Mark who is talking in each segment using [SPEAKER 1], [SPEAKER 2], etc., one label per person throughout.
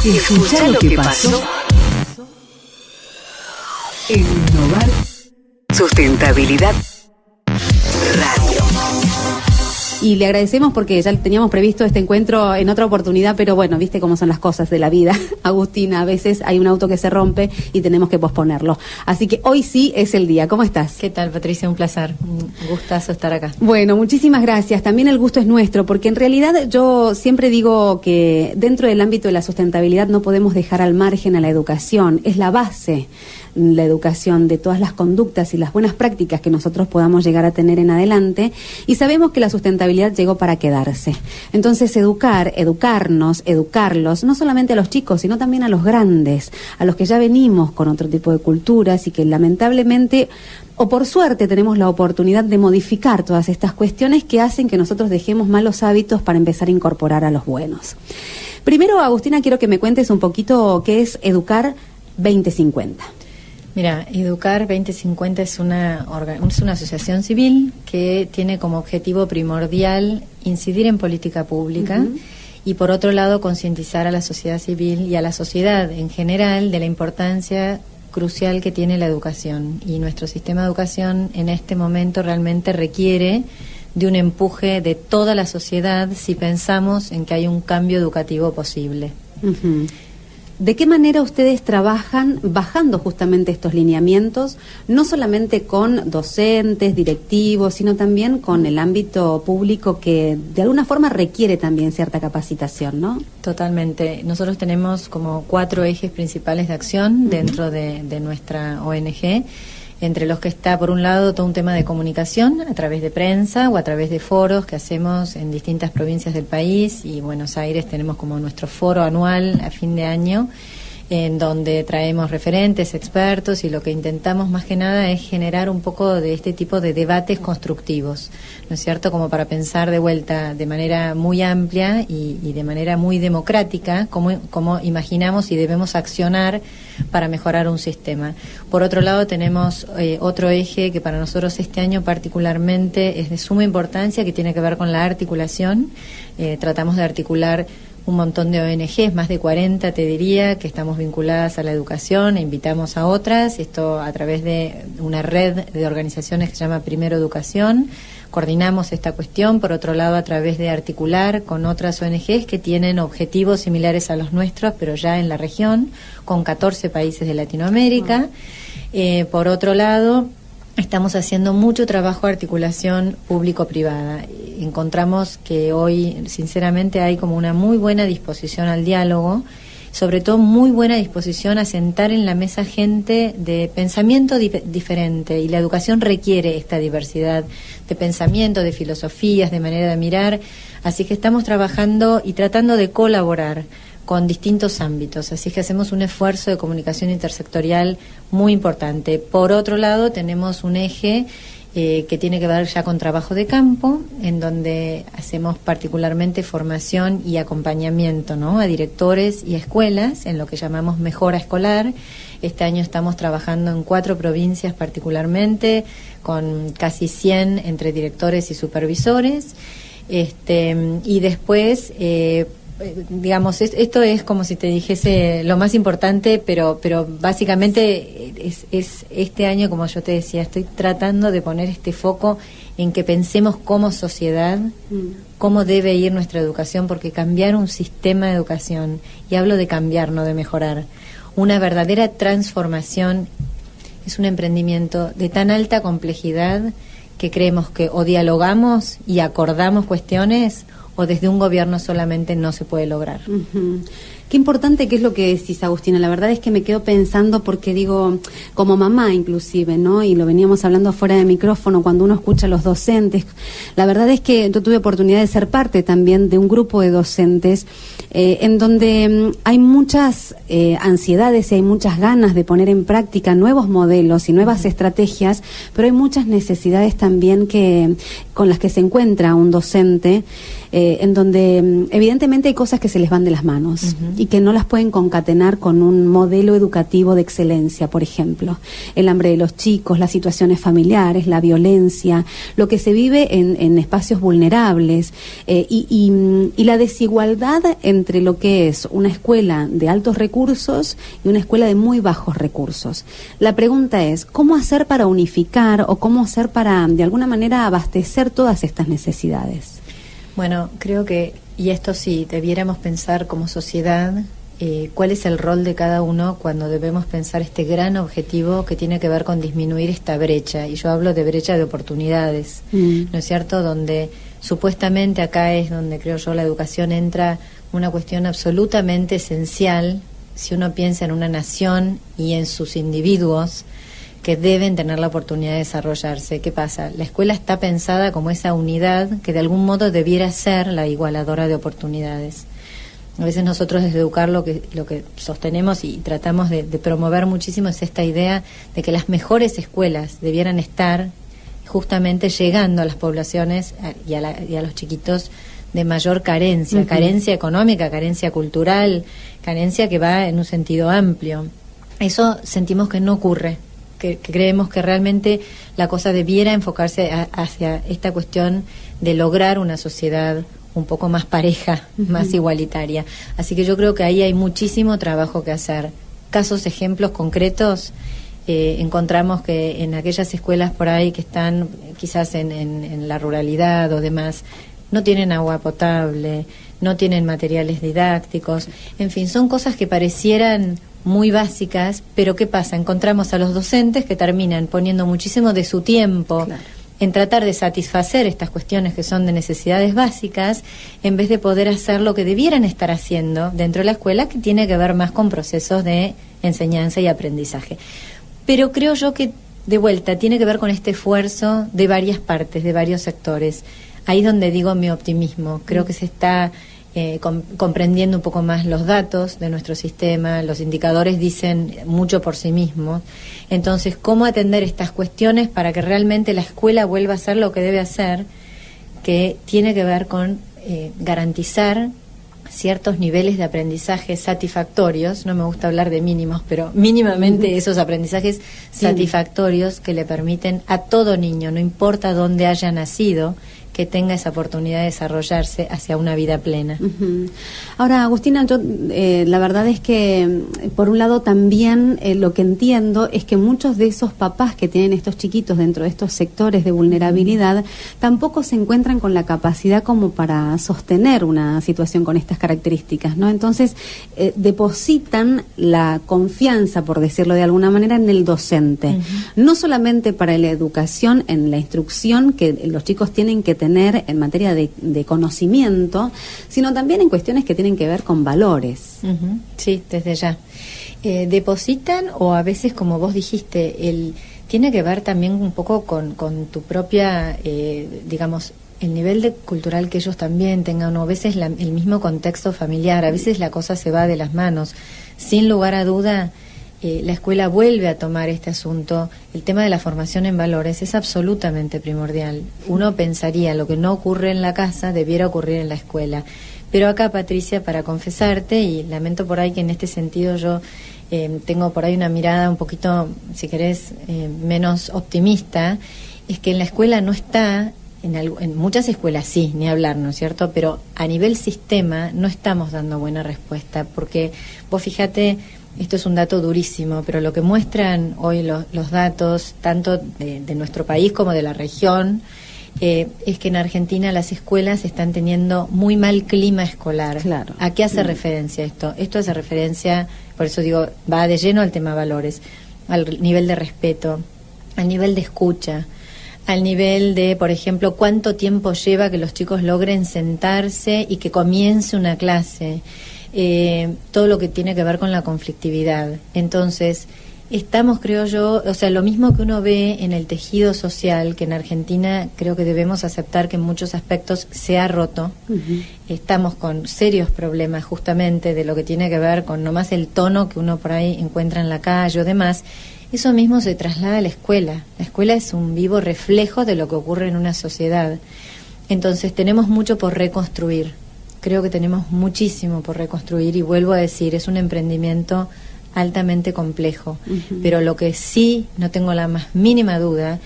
[SPEAKER 1] Escucha lo que pasó en Innovar Sustentabilidad Radio.
[SPEAKER 2] Y le agradecemos porque ya teníamos previsto este encuentro en otra oportunidad, pero bueno, viste cómo son las cosas de la vida. Agustina, a veces hay un auto que se rompe y tenemos que posponerlo. Así que hoy sí es el día. ¿Cómo estás?
[SPEAKER 3] ¿Qué tal, Patricia? Un placer. Un gustazo estar acá.
[SPEAKER 2] Bueno, muchísimas gracias. También el gusto es nuestro, porque en realidad yo siempre digo que dentro del ámbito de la sustentabilidad no podemos dejar al margen a la educación. Es la base, la educación, de todas las conductas y las buenas prácticas que nosotros podamos llegar a tener en adelante, y sabemos que la sustentabilidad llegó para quedarse. Entonces educarnos, educarlos, no solamente a los chicos, sino también a los grandes, a los que ya venimos con otro tipo de culturas y que lamentablemente, o por suerte, tenemos la oportunidad de modificar todas estas cuestiones que hacen que nosotros dejemos malos hábitos para empezar a incorporar a los buenos. Primero, Agustina, quiero que me cuentes un poquito qué es Educar 2050.
[SPEAKER 3] Mira, Educar 2050 es una asociación civil que tiene como objetivo primordial incidir en política pública y, por otro lado, concientizar a la sociedad civil y a la sociedad en general de la importancia crucial que tiene la educación. Y nuestro sistema de educación en este momento realmente requiere de un empuje de toda la sociedad si pensamos en que hay un cambio educativo posible.
[SPEAKER 2] ¿De qué manera ustedes trabajan bajando justamente estos lineamientos, no solamente con docentes, directivos, sino también con el ámbito público que de alguna forma requiere también cierta capacitación, ¿no?
[SPEAKER 3] Totalmente. Nosotros tenemos como 4 ejes principales de acción dentro de nuestra ONG, entre los que está, por un lado, todo un tema de comunicación a través de prensa o a través de foros que hacemos en distintas provincias del país, y Buenos Aires tenemos como nuestro foro anual a fin de año, en donde traemos referentes, expertos, y lo que intentamos más que nada es generar un poco de este tipo de debates constructivos, ¿no es cierto?, como para pensar de vuelta de manera muy amplia y de manera muy democrática cómo imaginamos y debemos accionar para mejorar un sistema. Por otro lado, tenemos otro eje que para nosotros este año particularmente es de suma importancia, que tiene que ver con la articulación. Tratamos de articular un montón de ONGs, más de 40 te diría, que estamos vinculadas a la educación, e invitamos a otras, esto a través de una red de organizaciones que se llama Primero Educación. Coordinamos esta cuestión, por otro lado, a través de articular con otras ONGs que tienen objetivos similares a los nuestros, pero ya en la región, con 14 países de Latinoamérica. Por otro lado, estamos haciendo mucho trabajo de articulación público-privada. Encontramos que hoy, sinceramente, hay como una muy buena disposición al diálogo, sobre todo muy buena disposición a sentar en la mesa gente de pensamiento diferente, y la educación requiere esta diversidad de pensamiento, de filosofías, de manera de mirar. Así que estamos trabajando y tratando de colaborar con distintos ámbitos, así que hacemos un esfuerzo de comunicación intersectorial muy importante. Por otro lado, tenemos un eje que tiene que ver ya con trabajo de campo, en donde hacemos particularmente formación y acompañamiento, ¿no?, a directores y escuelas en lo que llamamos mejora escolar. Este año estamos trabajando en 4 provincias particularmente, con casi 100 entre directores y supervisores. Y después, digamos, esto es como si te dijese lo más importante, pero básicamente es este año, como yo te decía, estoy tratando de poner este foco en que pensemos como sociedad cómo debe ir nuestra educación, porque cambiar un sistema de educación, y hablo de cambiar, no de mejorar, una verdadera transformación, es un emprendimiento de tan alta complejidad que creemos que o dialogamos y acordamos cuestiones, o desde un gobierno solamente no se puede lograr.
[SPEAKER 2] Qué importante que es lo que decís, Agustina. La verdad es que me quedo pensando, porque digo, como mamá inclusive, ¿no?, y lo veníamos hablando fuera de micrófono, cuando uno escucha a los docentes, la verdad es que yo tuve oportunidad de ser parte también de un grupo de docentes en donde hay muchas ansiedades y hay muchas ganas de poner en práctica nuevos modelos y nuevas estrategias, pero hay muchas necesidades también con las que se encuentra un docente, en donde evidentemente hay cosas que se les van de las manos. y que no las pueden concatenar con un modelo educativo de excelencia, por ejemplo. El hambre de los chicos, las situaciones familiares, la violencia, lo que se vive en espacios vulnerables y la desigualdad entre lo que es una escuela de altos recursos y una escuela de muy bajos recursos. La pregunta es, ¿cómo hacer para unificar o cómo hacer para, de alguna manera, abastecer todas estas necesidades?
[SPEAKER 3] Bueno, creo que, y esto sí, debiéramos pensar como sociedad cuál es el rol de cada uno cuando debemos pensar este gran objetivo que tiene que ver con disminuir esta brecha, y yo hablo de brecha de oportunidades, ¿no es cierto?, donde supuestamente acá es donde creo yo la educación entra una cuestión absolutamente esencial si uno piensa en una nación y en sus individuos que deben tener la oportunidad de desarrollarse. ¿Qué pasa? La escuela está pensada como esa unidad que de algún modo debiera ser la igualadora de oportunidades. A veces nosotros desde Educar lo que sostenemos y tratamos de promover muchísimo es esta idea de que las mejores escuelas debieran estar justamente llegando a las poblaciones y a los chiquitos de mayor carencia, carencia económica, carencia cultural, carencia que va en un sentido amplio. Eso sentimos que no ocurre, que creemos que realmente la cosa debiera enfocarse hacia esta cuestión de lograr una sociedad un poco más pareja, más igualitaria. Así que yo creo que ahí hay muchísimo trabajo que hacer. Casos, ejemplos concretos, encontramos que en aquellas escuelas por ahí que están quizás en la ruralidad o demás, no tienen agua potable, no tienen materiales didácticos, en fin, son cosas que parecieran muy básicas, pero ¿qué pasa? Encontramos a los docentes que terminan poniendo muchísimo de su tiempo en tratar de satisfacer estas cuestiones que son de necesidades básicas, en vez de poder hacer lo que debieran estar haciendo dentro de la escuela, que tiene que ver más con procesos de enseñanza y aprendizaje. Pero creo yo que, de vuelta, tiene que ver con este esfuerzo de varias partes, de varios sectores. Ahí es donde digo mi optimismo. Creo que se está comprendiendo un poco más los datos de nuestro sistema, los indicadores dicen mucho por sí mismos. Entonces, ¿cómo atender estas cuestiones para que realmente la escuela vuelva a ser lo que debe hacer? Que tiene que ver con garantizar ciertos niveles de aprendizaje satisfactorios, no me gusta hablar de mínimos, pero mínimamente esos aprendizajes satisfactorios que le permiten a todo niño, no importa dónde haya nacido, que tenga esa oportunidad de desarrollarse hacia una vida plena.
[SPEAKER 2] Ahora, Agustina, yo la verdad es que, por un lado, también lo que entiendo es que muchos de esos papás que tienen estos chiquitos dentro de estos sectores de vulnerabilidad tampoco se encuentran con la capacidad como para sostener una situación con estas características, ¿no? Entonces, depositan la confianza, por decirlo de alguna manera, en el docente. No solamente para la educación, en la instrucción que los chicos tienen que tener en materia de conocimiento, sino también en cuestiones que tienen que ver con valores.
[SPEAKER 3] Sí, desde ya. Depositan, o a veces, como vos dijiste, tiene que ver también un poco con tu propia, digamos, el nivel cultural que ellos también tengan, o a veces el mismo contexto familiar, a veces la cosa se va de las manos. Sin lugar a duda, la escuela vuelve a tomar este asunto. El tema de la formación en valores es absolutamente primordial. Uno pensaría, lo que no ocurre en la casa debiera ocurrir en la escuela. Pero acá, Patricia, para confesarte, y lamento por ahí que en este sentido yo tengo por ahí una mirada un poquito, si querés, menos optimista, es que en la escuela no está, en muchas escuelas sí, ni hablar, ¿no es cierto? Pero a nivel sistema no estamos dando buena respuesta, porque vos fíjate, esto es un dato durísimo, pero lo que muestran hoy los datos, tanto de nuestro país como de la región, es que en Argentina las escuelas están teniendo muy mal clima escolar.
[SPEAKER 2] Claro.
[SPEAKER 3] ¿A qué hace referencia esto? Esto hace referencia, por eso digo, va de lleno al tema valores, al nivel de respeto, al nivel de escucha, al nivel de, por ejemplo, cuánto tiempo lleva que los chicos logren sentarse y que comience una clase. Todo lo que tiene que ver con la conflictividad. Entonces, estamos, creo yo, o sea, lo mismo que uno ve en el tejido social, que en Argentina creo que debemos aceptar que en muchos aspectos se ha roto. Estamos con serios problemas justamente de lo que tiene que ver con nomás el tono que uno por ahí encuentra en la calle o demás. Eso mismo se traslada a la escuela. La escuela es un vivo reflejo de lo que ocurre en una sociedad. Entonces, tenemos mucho por reconstruir. creo que tenemos muchísimo por reconstruir y vuelvo a decir, es un emprendimiento altamente complejo, pero lo que sí no tengo la más mínima duda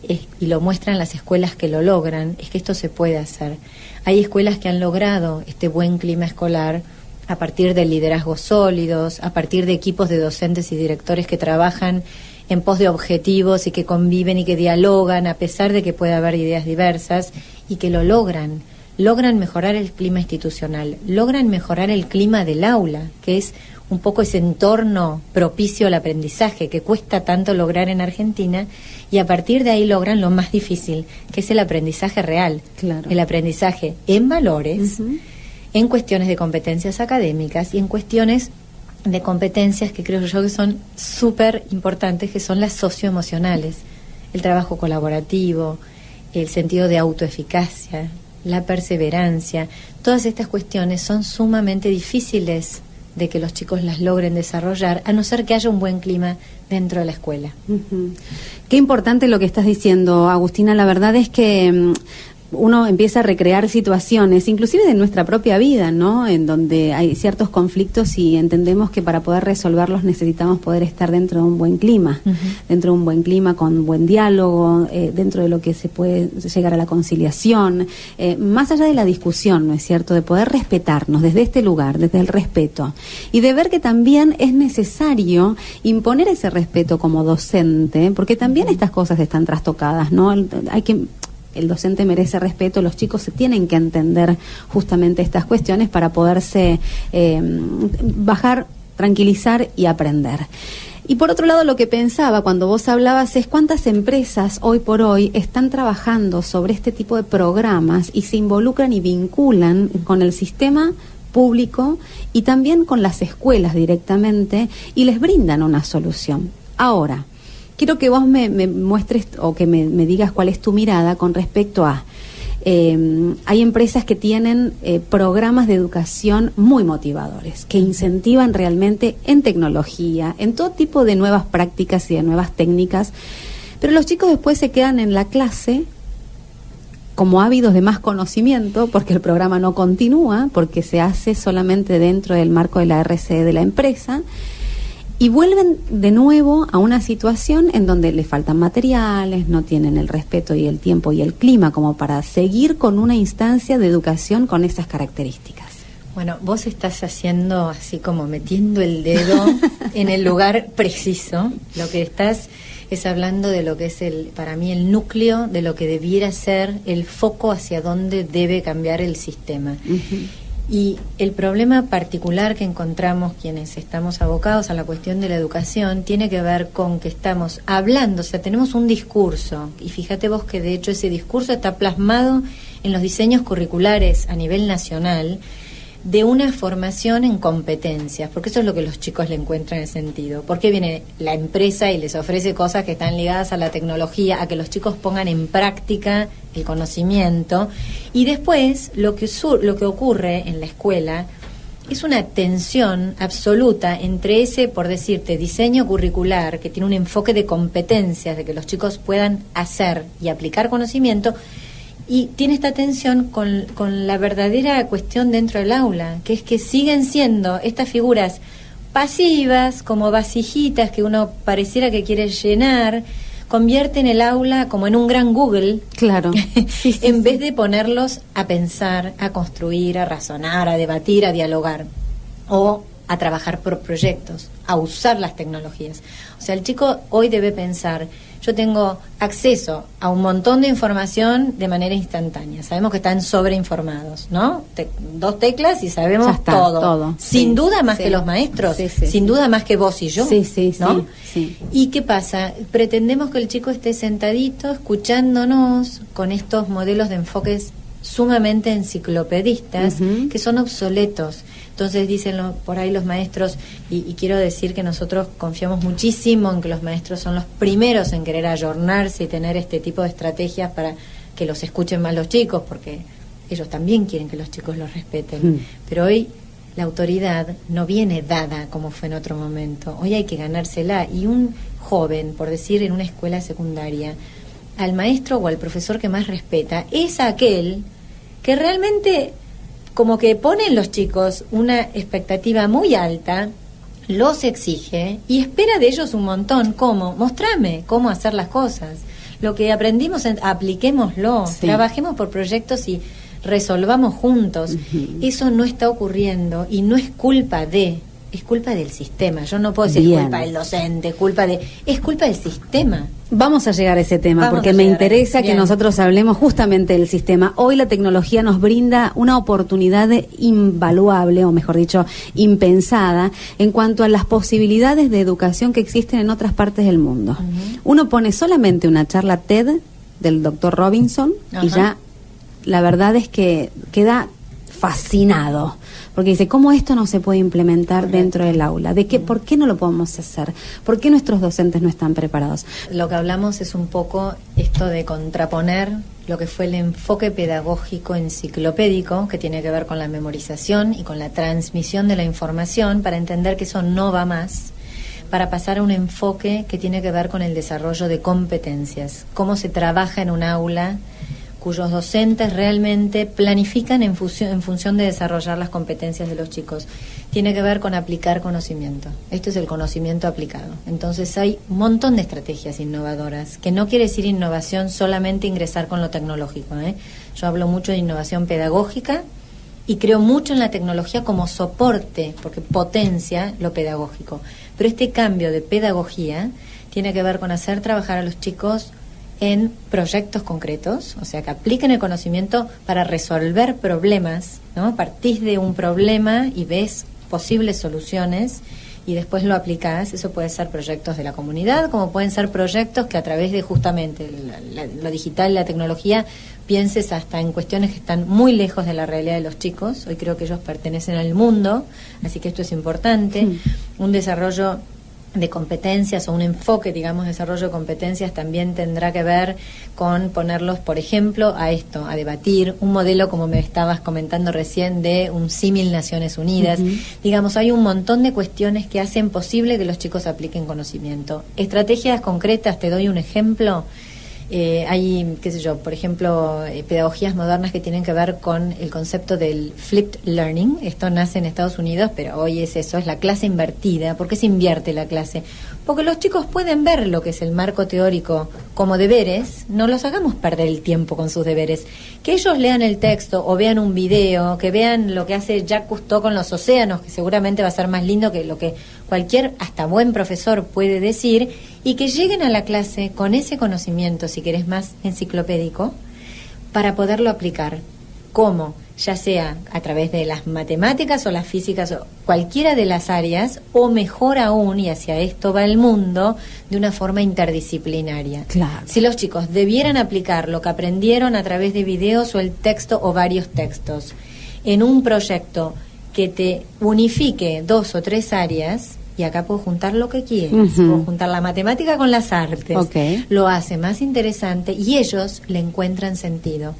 [SPEAKER 3] y lo muestran las escuelas que lo logran, es que esto se puede hacer. Hay escuelas que han logrado este buen clima escolar a partir de liderazgos sólidos, a partir de equipos de docentes y directores que trabajan en pos de objetivos y que conviven y que dialogan a pesar de que puede haber ideas diversas y que lo logran mejorar el clima institucional, logran mejorar el clima del aula, que es un poco ese entorno propicio al aprendizaje que cuesta tanto lograr en Argentina, y a partir de ahí logran lo más difícil, que es el aprendizaje real,
[SPEAKER 2] claro.
[SPEAKER 3] El aprendizaje en valores, en cuestiones de competencias académicas y en cuestiones de competencias que creo yo que son súper importantes, que son las socioemocionales, el trabajo colaborativo, el sentido de autoeficacia, la perseverancia. Todas estas cuestiones son sumamente difíciles de que los chicos las logren desarrollar, a no ser que haya un buen clima dentro de la escuela.
[SPEAKER 2] Qué importante lo que estás diciendo, Agustina. La verdad es que uno empieza a recrear situaciones, inclusive de nuestra propia vida, ¿no? En donde hay ciertos conflictos y entendemos que para poder resolverlos necesitamos poder estar dentro de un buen clima, dentro de un buen clima con buen diálogo, dentro de lo que se puede llegar a la conciliación, más allá de la discusión, ¿no es cierto? De poder respetarnos desde este lugar, desde el respeto, y de ver que también es necesario imponer ese respeto como docente, porque también estas cosas están trastocadas, ¿no? El docente merece respeto, los chicos se tienen que entender justamente estas cuestiones para poderse bajar, tranquilizar y aprender. Y por otro lado, lo que pensaba cuando vos hablabas es cuántas empresas hoy por hoy están trabajando sobre este tipo de programas y se involucran y vinculan con el sistema público y también con las escuelas directamente y les brindan una solución. Ahora, quiero que vos me muestres o que me digas cuál es tu mirada con respecto a... hay empresas que tienen programas de educación muy motivadores, que incentivan realmente en tecnología, en todo tipo de nuevas prácticas y de nuevas técnicas, pero los chicos después se quedan en la clase como ávidos de más conocimiento, porque el programa no continúa, porque se hace solamente dentro del marco de la RCE de la empresa, y vuelven de nuevo a una situación en donde les faltan materiales, no tienen el respeto y el tiempo y el clima como para seguir con una instancia de educación con esas características.
[SPEAKER 3] Bueno, vos estás haciendo así como metiendo el dedo en el lugar preciso. Lo que estás es hablando de lo que es para mí el núcleo de lo que debiera ser el foco hacia dónde debe cambiar el sistema. Y el problema particular que encontramos quienes estamos abocados a la cuestión de la educación tiene que ver con que estamos hablando, o sea, tenemos un discurso, y fíjate vos que de hecho ese discurso está plasmado en los diseños curriculares a nivel nacional, de una formación en competencias, porque eso es lo que los chicos le encuentran el sentido. Porque viene la empresa y les ofrece cosas que están ligadas a la tecnología, a que los chicos pongan en práctica el conocimiento, y después lo que ocurre en la escuela es una tensión absoluta entre ese, por decirte, diseño curricular que tiene un enfoque de competencias, de que los chicos puedan hacer y aplicar conocimiento, y tiene esta tensión con la verdadera cuestión dentro del aula, que es que siguen siendo estas figuras pasivas, como vasijitas que uno pareciera que quiere llenar, convierten el aula como en un gran Google,
[SPEAKER 2] claro,
[SPEAKER 3] en vez de ponerlos a pensar, a construir, a razonar, a debatir, a dialogar, o a trabajar por proyectos, a usar las tecnologías. O sea, el chico hoy debe pensar, yo tengo acceso a un montón de información de manera instantánea. Sabemos que están sobreinformados, ¿no? Dos teclas y sabemos todo. Sin duda más que los maestros, sin duda más que vos y yo, ¿no? Sí. ¿Y qué pasa? Pretendemos que el chico esté sentadito, escuchándonos, con estos modelos de enfoques sumamente enciclopedistas, que son obsoletos. Entonces dicen por ahí los maestros, y quiero decir que nosotros confiamos muchísimo en que los maestros son los primeros en querer ayornarse y tener este tipo de estrategias para que los escuchen más los chicos, porque ellos también quieren que los chicos los respeten. Pero hoy la autoridad no viene dada como fue en otro momento, hoy hay que ganársela, y un joven, por decir en una escuela secundaria, al maestro o al profesor que más respeta es aquel que realmente como que pone en los chicos una expectativa muy alta, los exige y espera de ellos un montón. ¿Cómo? Mostrame cómo hacer las cosas. Lo que aprendimos, apliquémoslo, trabajemos por proyectos y resolvamos juntos. Eso no está ocurriendo y no es culpa es culpa del sistema. Yo no puedo decir culpa del docente, es culpa del sistema.
[SPEAKER 2] Vamos a llegar a ese tema porque me interesa que nosotros hablemos justamente del sistema. Hoy la tecnología nos brinda una oportunidad invaluable, o mejor dicho, impensada, en cuanto a las posibilidades de educación que existen en otras partes del mundo. Uno pone solamente una charla TED del doctor Robinson y ya la verdad es que queda fascinado, porque dice, ¿cómo esto no se puede implementar dentro del aula? ¿Por qué no lo podemos hacer? ¿Por qué nuestros docentes no están preparados?
[SPEAKER 3] Lo que hablamos es un poco esto de contraponer lo que fue el enfoque pedagógico enciclopédico, que tiene que ver con la memorización y con la transmisión de la información, para entender que eso no va más, para pasar a un enfoque que tiene que ver con el desarrollo de competencias, cómo se trabaja en un aula cuyos docentes realmente planifican en función de desarrollar las competencias de los chicos. Tiene que ver con aplicar conocimiento. Esto es el conocimiento aplicado. Entonces hay un montón de estrategias innovadoras, que no quiere decir innovación solamente ingresar con lo tecnológico, ¿eh? Yo hablo mucho de innovación pedagógica y creo mucho en la tecnología como soporte, porque potencia lo pedagógico. Pero este cambio de pedagogía tiene que ver con hacer trabajar a los chicos en proyectos concretos, o sea, que apliquen el conocimiento para resolver problemas, ¿no? Partís de un problema y ves posibles soluciones y después lo aplicás. Eso puede ser proyectos de la comunidad, como pueden ser proyectos que a través de justamente lo digital y la tecnología pienses hasta en cuestiones que están muy lejos de la realidad de los chicos. Hoy creo que ellos pertenecen al mundo, así que esto es importante. Un desarrollo de competencias o un enfoque, digamos, de desarrollo de competencias también tendrá que ver con ponerlos, por ejemplo, a debatir un modelo, como me estabas comentando recién, de un símil Naciones Unidas. Digamos, hay un montón de cuestiones que hacen posible que los chicos apliquen conocimiento. Estrategias concretas, te doy un ejemplo. Hay, qué sé yo, por ejemplo, pedagogías modernas que tienen que ver con el concepto del flipped learning. Esto nace en Estados Unidos, pero hoy es la clase invertida. ¿Por qué se invierte la clase? Porque los chicos pueden ver lo que es el marco teórico como deberes, no los hagamos perder el tiempo con sus deberes. Que ellos lean el texto o vean un video, que vean lo que hace Jacques Cousteau con los océanos, que seguramente va a ser más lindo que lo que cualquier, hasta buen profesor puede decir, y que lleguen a la clase con ese conocimiento, si querés más enciclopédico, para poderlo aplicar. ¿Cómo? Ya sea a través de las matemáticas o las físicas, o cualquiera de las áreas, o mejor aún, y hacia esto va el mundo, de una forma interdisciplinaria.
[SPEAKER 2] Claro.
[SPEAKER 3] Si los chicos debieran aplicar lo que aprendieron a través de videos o el texto o varios textos en un proyecto que te unifique 2 o 3 áreas, y acá puedo juntar lo que quieras, puedo juntar la matemática con las artes, lo hace más interesante y ellos le encuentran sentido.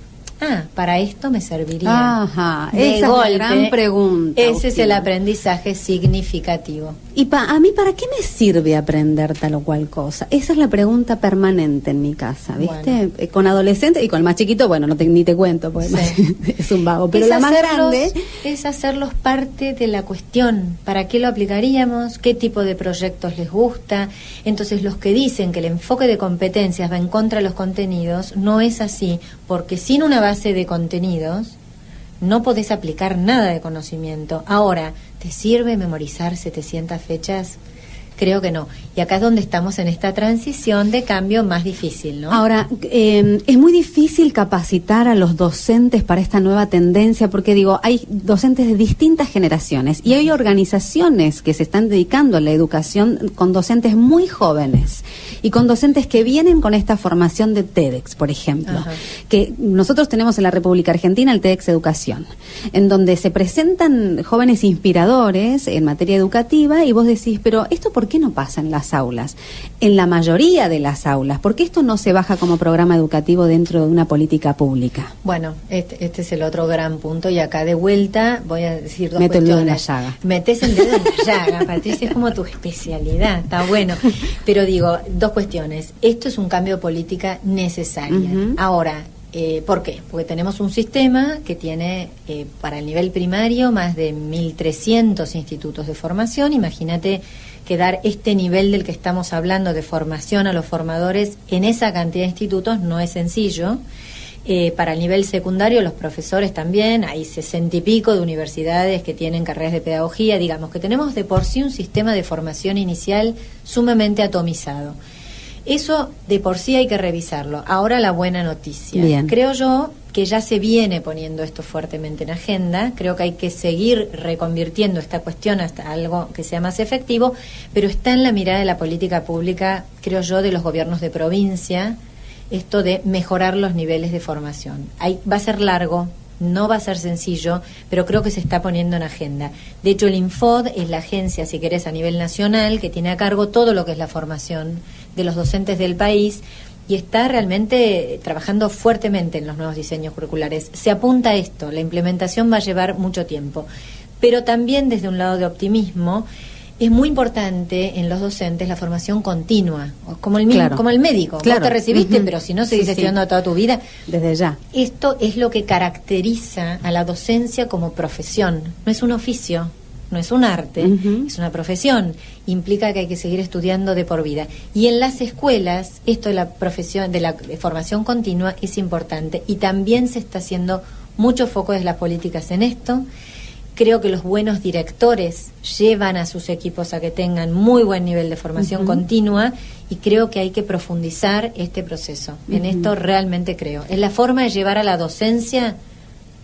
[SPEAKER 3] Para esto me serviría.
[SPEAKER 2] Esa es la gran pregunta.
[SPEAKER 3] Ese es el aprendizaje significativo.
[SPEAKER 2] ¿Y a mí para qué me sirve aprender tal o cual cosa? Esa es la pregunta permanente en mi casa, ¿viste? Bueno. Con adolescentes y con el más chiquito, bueno, ni te cuento, pues es un vago. Pero la más grande
[SPEAKER 3] es hacerlos parte de la cuestión. ¿Para qué lo aplicaríamos? ¿Qué tipo de proyectos les gusta? Entonces, los que dicen que el enfoque de competencias va en contra de los contenidos, no es así, porque sin una base de contenidos no podés aplicar nada de conocimiento. Ahora, ¿te sirve memorizar 700 fechas? Creo que no. Y acá es donde estamos en esta transición de cambio más difícil, ¿no?
[SPEAKER 2] Ahora, es muy difícil capacitar a los docentes para esta nueva tendencia, porque digo, hay docentes de distintas generaciones y hay organizaciones que se están dedicando a la educación con docentes muy jóvenes y con docentes que vienen con esta formación de TEDx, por ejemplo. Que nosotros tenemos en la República Argentina el TEDx Educación, en donde se presentan jóvenes inspiradores en materia educativa y vos decís, pero ¿esto por qué no pasa en las aulas? En la mayoría de las aulas, ¿por qué esto no se baja como programa educativo dentro de una política pública?
[SPEAKER 3] Bueno, este es el otro gran punto y acá de vuelta voy a decir dos
[SPEAKER 2] Meto
[SPEAKER 3] cuestiones.
[SPEAKER 2] el dedo en la llaga.
[SPEAKER 3] Metés el dedo en la llaga, Patricia, es como tu especialidad, está bueno. Pero digo, dos cuestiones. Esto es un cambio de política necesaria. Ahora, ¿Por qué? Porque tenemos un sistema que tiene para el nivel primario más de 1.300 institutos de formación. Imagínate que dar este nivel del que estamos hablando de formación a los formadores en esa cantidad de institutos no es sencillo. Para el nivel secundario, los profesores también, hay 60 y pico de universidades que tienen carreras de pedagogía. Digamos que tenemos de por sí un sistema de formación inicial sumamente atomizado. Eso de por sí hay que revisarlo. Ahora la buena noticia.
[SPEAKER 2] Bien.
[SPEAKER 3] Creo yo que ya se viene poniendo esto fuertemente en agenda. Creo que hay que seguir reconvirtiendo esta cuestión hasta algo que sea más efectivo, pero está en la mirada de la política pública, creo yo, de los gobiernos de provincia, esto de mejorar los niveles de formación. Va a ser largo, no va a ser sencillo, pero creo que se está poniendo en agenda. De hecho, el Infod es la agencia, si querés, a nivel nacional, que tiene a cargo todo lo que es la formación de los docentes del país y está realmente trabajando fuertemente en los nuevos diseños curriculares. Se apunta a esto, la implementación va a llevar mucho tiempo, pero también desde un lado de optimismo. Es muy importante en los docentes la formación continua, como el médico.
[SPEAKER 2] Claro.
[SPEAKER 3] Vos te recibiste, pero si no seguís estudiando toda tu vida.
[SPEAKER 2] Desde ya.
[SPEAKER 3] Esto es lo que caracteriza a la docencia como profesión. No es un oficio, no es un arte, es una profesión. Implica que hay que seguir estudiando de por vida. Y en las escuelas, esto de la profesión, de la formación continua es importante. Y también se está haciendo mucho foco desde las políticas en esto. Creo que los buenos directores llevan a sus equipos a que tengan muy buen nivel de formación continua y creo que hay que profundizar este proceso. En esto realmente creo. Es la forma de llevar a la docencia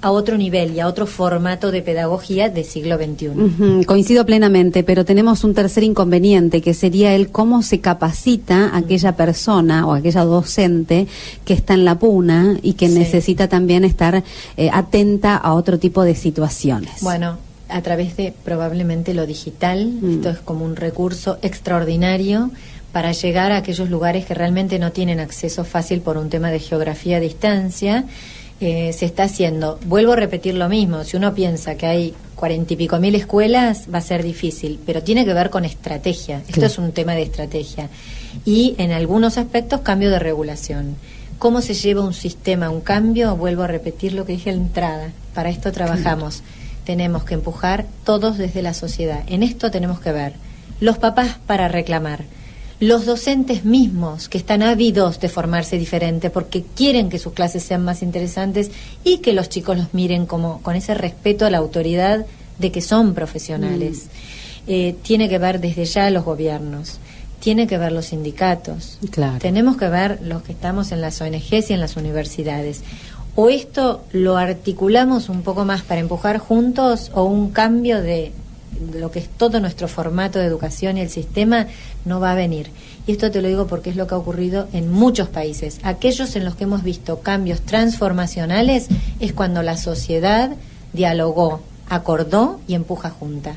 [SPEAKER 3] a otro nivel y a otro formato de pedagogía del siglo XXI.
[SPEAKER 2] Coincido plenamente, pero tenemos un tercer inconveniente, que sería el cómo se capacita aquella persona o aquella docente que está en la puna y que necesita también estar atenta a otro tipo de situaciones.
[SPEAKER 3] Bueno, a través de probablemente lo digital, esto es como un recurso extraordinario para llegar a aquellos lugares que realmente no tienen acceso fácil por un tema de geografía a distancia. Se está haciendo. Vuelvo a repetir lo mismo, si uno piensa que hay 40 y pico mil escuelas, va a ser difícil, pero tiene que ver con estrategia. Esto es un tema de estrategia. Y en algunos aspectos, cambio de regulación. ¿Cómo se lleva un sistema, un cambio? Vuelvo a repetir lo que dije en la entrada. Para esto trabajamos. Tenemos que empujar todos desde la sociedad. En esto tenemos que ver los papás para reclamar, los docentes mismos que están ávidos de formarse diferente porque quieren que sus clases sean más interesantes y que los chicos los miren como con ese respeto a la autoridad de que son profesionales. Tiene que ver desde ya los gobiernos, tiene que ver los sindicatos, tenemos que ver los que estamos en las ONGs y en las universidades. O esto lo articulamos un poco más para empujar juntos o un cambio de lo que es todo nuestro formato de educación y el sistema no va a venir. Y esto te lo digo porque es lo que ha ocurrido en muchos países. Aquellos en los que hemos visto cambios transformacionales es cuando la sociedad dialogó, acordó y empuja junta.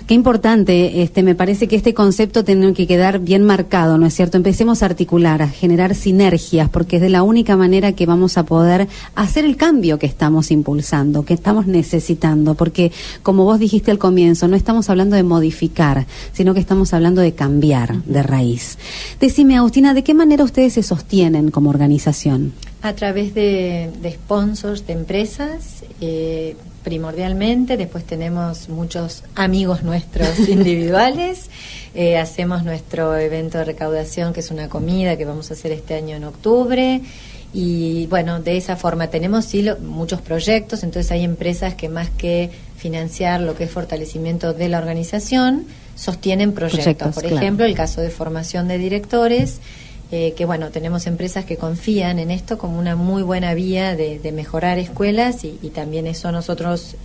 [SPEAKER 3] Qué importante, me parece que este concepto tiene que quedar bien marcado, ¿no es cierto? Empecemos a articular, a generar sinergias, porque es de la única manera que vamos a poder hacer el cambio que estamos impulsando, que estamos necesitando, porque como vos dijiste al comienzo, no estamos hablando de modificar, sino que estamos hablando de cambiar de raíz. Decime, Agustina, ¿de qué manera ustedes se sostienen como organización? A través de sponsors, de empresas, primordialmente. Después tenemos muchos amigos nuestros individuales. Hacemos nuestro evento de recaudación, que es una comida que vamos a hacer este año en octubre. Y bueno, de esa forma tenemos muchos proyectos. Entonces hay empresas que más que financiar lo que es fortalecimiento de la organización, sostienen proyectos. Por ejemplo, el caso de formación de directores, que bueno, tenemos empresas que confían en esto como una muy buena vía de mejorar escuelas y también eso a nosotros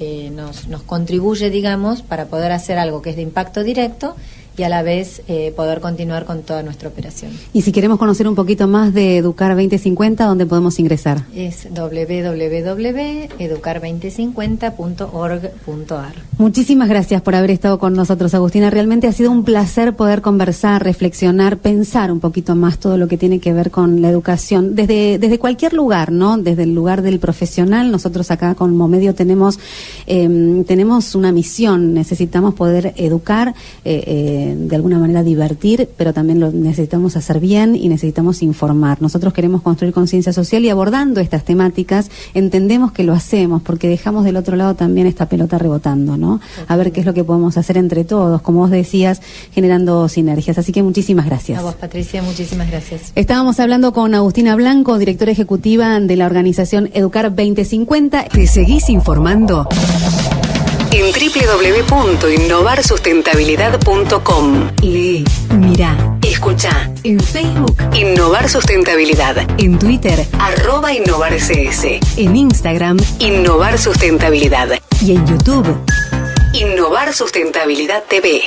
[SPEAKER 3] nos contribuye, digamos, para poder hacer algo que es de impacto directo y a la vez poder continuar con toda nuestra operación. Y si queremos conocer un poquito más de Educar 2050, ¿dónde podemos ingresar? Es www.educar2050.org.ar. Muchísimas gracias por haber estado con nosotros, Agustina. Realmente ha sido un placer poder conversar, reflexionar, pensar un poquito más todo lo que tiene que ver con la educación, desde cualquier lugar, ¿no? Desde el lugar del profesional. Nosotros acá con Momedio tenemos una misión, necesitamos poder educar
[SPEAKER 2] de alguna manera divertir, pero también lo necesitamos hacer bien y necesitamos informar. Nosotros queremos construir conciencia social y abordando estas temáticas entendemos que lo hacemos porque dejamos del otro lado también esta pelota rebotando, ¿no? A ver qué es lo que podemos hacer entre todos, como vos decías, generando sinergias. Así que muchísimas gracias.
[SPEAKER 3] A vos, Patricia, muchísimas gracias.
[SPEAKER 2] Estábamos hablando con Agustina Blanco, directora ejecutiva de la organización Educar 2050.
[SPEAKER 1] Te seguís informando en www.innovarsustentabilidad.com. Lee, mirá, escucha. En Facebook, Innovar Sustentabilidad. En Twitter, @InnovarCS. En Instagram, Innovar Sustentabilidad. Y en YouTube, Innovar Sustentabilidad TV.